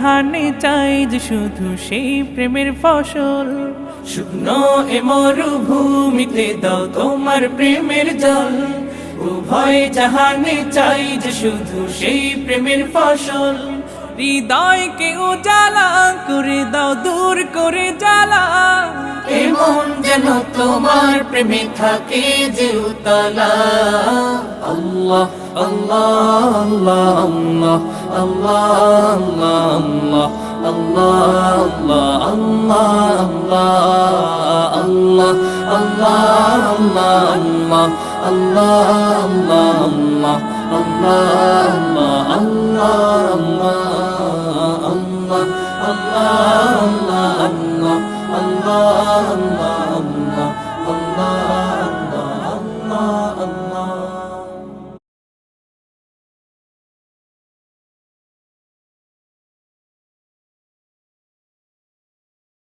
জাহানে চাই যে শুধু সেই প্রেমের ফসল। শুকনো এ মরুভূমিতে দাও তোমার প্রেমের জল, উভয় জাহানে চাই যে শুধু সেই প্রেমের ফসল। হৃদয়কে উজালা করে দাও, দূর করে জ্বালা, এমন যেন তোমার প্রেমে থাকে যে উতলা। আল্লাহ আল্লাহ আল্লাহ আল্লাহ আল্লাহ আল্লাহ আল্লাহ আল্লাহ আল্লাহ আল্লাহ আল্লাহ আল্লাহ আল্লাহ আল্লাহ আল্লাহ আল্লাহ আল্লাহ